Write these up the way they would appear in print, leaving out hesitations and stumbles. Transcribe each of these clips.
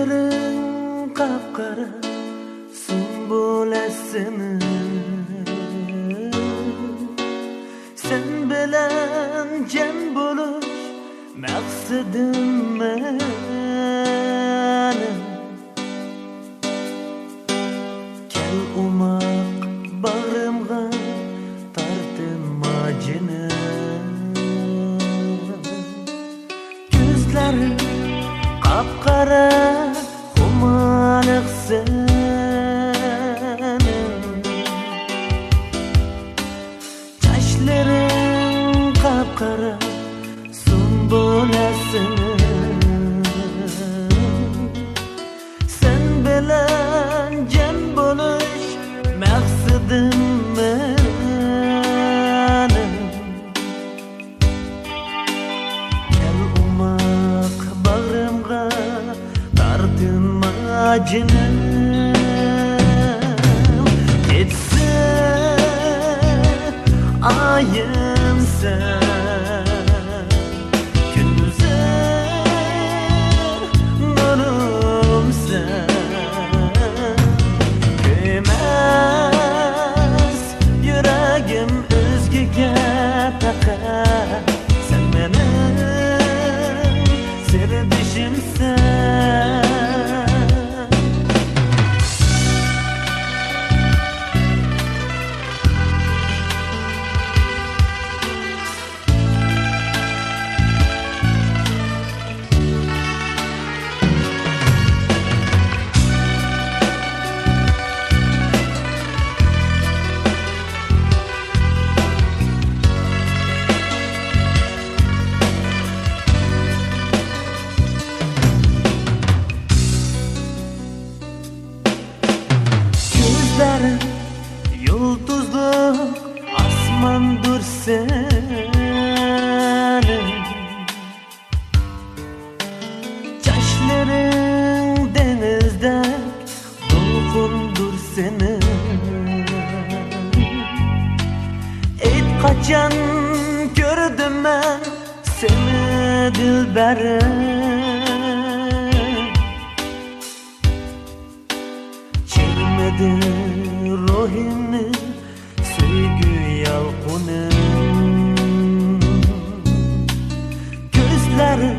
Saçların kapkara sümbülesini sen bilen cem buluş maksadım benim. Kel umak bağrımga tartım acını, gözlerim kapkara humanık senin. Çaşların kapkara sümbülesini sen bilen cem buluş maksadım benim. Kel umak bağrımga tartın acını, geçse ayım sen, gündüze nurum sen. Köymez yüreğim özgege takar, sen benim serdişimsen. Yıldızlık asmandır senin, çaşların denizde dolgundur senin. Et kaçan gördüm ben seni dilberim, çelmedi ruhini sevgi yalkını. Gözleri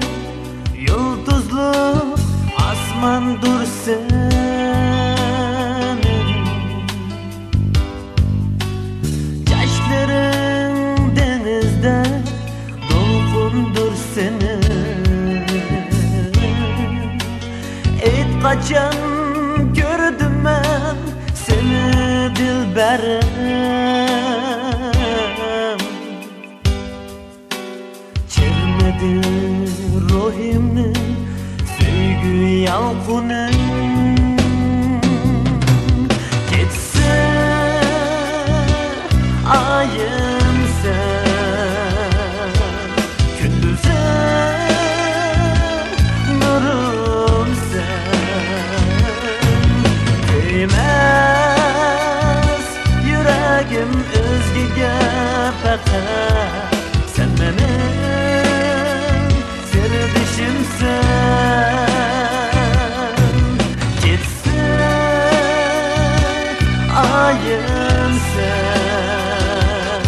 yıldızlı asmandır senin, çaşların denizde dolgundur senin. Et kaçan gördüm ben seni dilberim, çelmedi ruhimni sevgi yalkını. Geçse ayım sen, gündüze nurum sen. Köymez yüreğim özgege bakar, sen benim serdişimsen. Geçse ayım sen,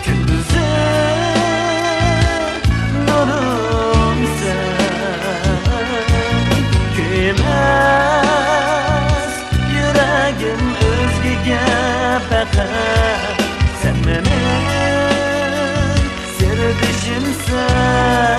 gündüze nurum sen. Köymez yüreğim özgege bakar, sen benim serdişimsen.